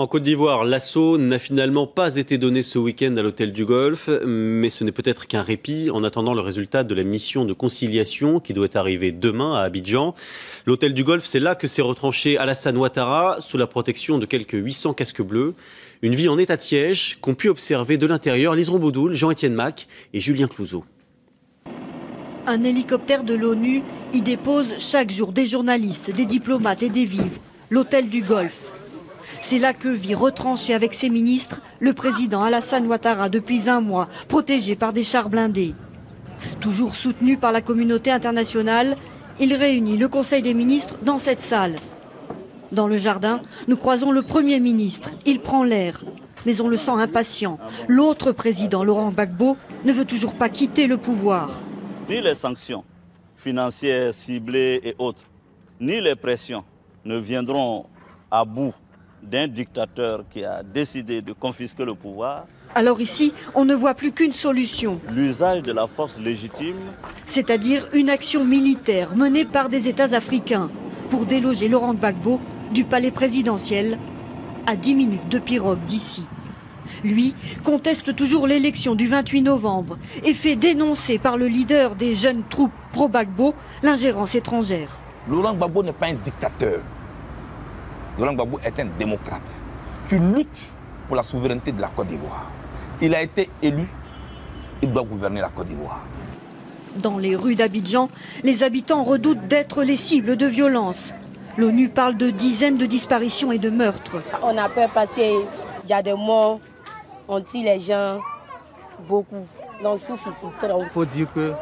En Côte d'Ivoire, l'assaut n'a finalement pas été donné ce week-end à l'hôtel du Golfe, mais ce n'est peut-être qu'un répit en attendant le résultat de la mission de conciliation qui doit arriver demain à Abidjan. L'hôtel du Golfe, c'est là que s'est retranché Alassane Ouattara sous la protection de quelques 800 casques bleus. Une vie en état de siège qu'ont pu observer de l'intérieur Lise Robodoul, Jean-Étienne Mac et Julien Clouzot. Un hélicoptère de l'ONU y dépose chaque jour des journalistes, des diplomates et des vivres. L'hôtel du Golfe. C'est là que vit retranché avec ses ministres le président Alassane Ouattara depuis un mois, protégé par des chars blindés. Toujours soutenu par la communauté internationale, il réunit le Conseil des ministres dans cette salle. Dans le jardin, nous croisons le Premier ministre. Il prend l'air, mais on le sent impatient. L'autre président, Laurent Gbagbo, ne veut toujours pas quitter le pouvoir. Ni les sanctions financières ciblées et autres, ni les pressions ne viendront à bout d'un dictateur qui a décidé de confisquer le pouvoir. Alors ici, on ne voit plus qu'une solution. L'usage de la force légitime. C'est-à-dire une action militaire menée par des États africains pour déloger Laurent Gbagbo du palais présidentiel à 10 minutes de pirogue d'ici. Lui conteste toujours l'élection du 28 novembre et fait dénoncer par le leader des jeunes troupes pro-Gbagbo l'ingérence étrangère. Laurent Gbagbo n'est pas un dictateur. Laurent Gbagbo est un démocrate qui lutte pour la souveraineté de la Côte d'Ivoire. Il a été élu, il doit gouverner la Côte d'Ivoire. Dans les rues d'Abidjan, les habitants redoutent d'être les cibles de violences. L'ONU parle de dizaines de disparitions et de meurtres. On a peur parce qu'il y a des morts, on tue les gens beaucoup. Donc, il faut dire que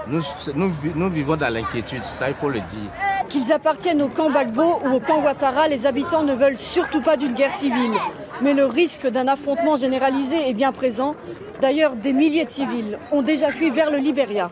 nous vivons dans l'inquiétude, ça il faut le dire. Qu'ils appartiennent au camp Gbagbo ou au camp Ouattara, les habitants ne veulent surtout pas d'une guerre civile. Mais le risque d'un affrontement généralisé est bien présent. D'ailleurs, des milliers de civils ont déjà fui vers le Libéria.